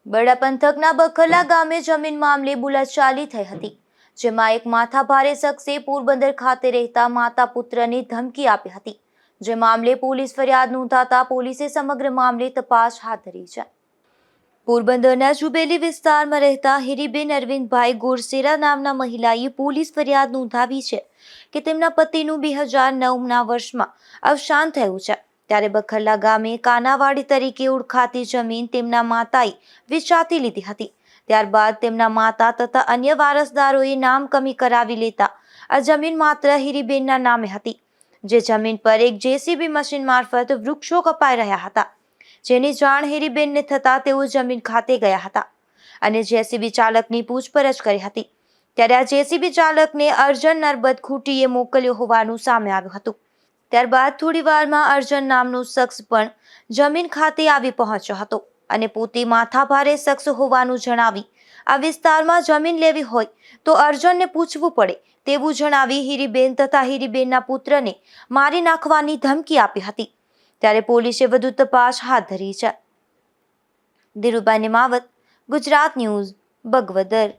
બરડા પંથકના બખરલા ગામે જમીન મામલે બોલાચાલી થઈ હતી, જેમાં એક માથાભારે શખ્સે પોરબંદર ખાતે રહેતા માતા પુત્રને ધમકી આપી હતી, જે મામલે પોલીસ ફરિયાદ નોંધાતા પોલીસે સમગ્ર મામલે તપાસ હાથ ધરી છે। પોરબંદરના જુબેલી વિસ્તારમાં રહેતા હિરીબેન અરવિંદભાઈ ગોરસેરા નામના મહિલાએ પોલીસ ફરિયાદ નોંધાવી છે કે તેમના પતિનું 2009ના વર્ષમાં અવસાન થયું છે। ત્યારે બખરલા ગામે કાનાવાડી તરીકે ઓળખાતી જમીન તેમના માતાએ વેચાતી લીધી હતી। ત્યારબાદ તેમના માતા તથા અન્ય વારસદારોએ નામ કમી કરાવી લેતા આ જમીન માત્ર હિરીબેનના નામે હતી, જે જમીન પર એક જેસીબી મશીન મારફત વૃક્ષો કપાઈ રહ્યા હતા, જેની જાણ હિરીબેનને થતા તેઓ જમીન ખાતે ગયા હતા અને જેસીબી ચાલકની પૂછપરછ કરી હતી। ત્યારે આ જેસીબી ચાલકને અર્જન નરબત ખૂટીએ મોકલ્યો હોવાનું સામે આવ્યું હતું। ત્યારબાદ થોડી વારમાં અર્જન નામનો શખ્સ પણ જમીન ખાતે આવી પહોંચ્યો હતો અને પોતે માથાભારે શખ્સ હોવાનું જણાવી આ વિસ્તારમાં જમીન લેવી હોય તો અર્જનને પૂછવું પડે તેવું જણાવી હિરીબેન તથા હિરીબેનના પુત્રને મારી નાખવાની ધમકી આપી હતી। ત્યારે પોલીસે વધુ તપાસ હાથ ધરી છે। ધીરુભાઈ માવત, ગુજરાત ન્યૂઝ, બગવદર।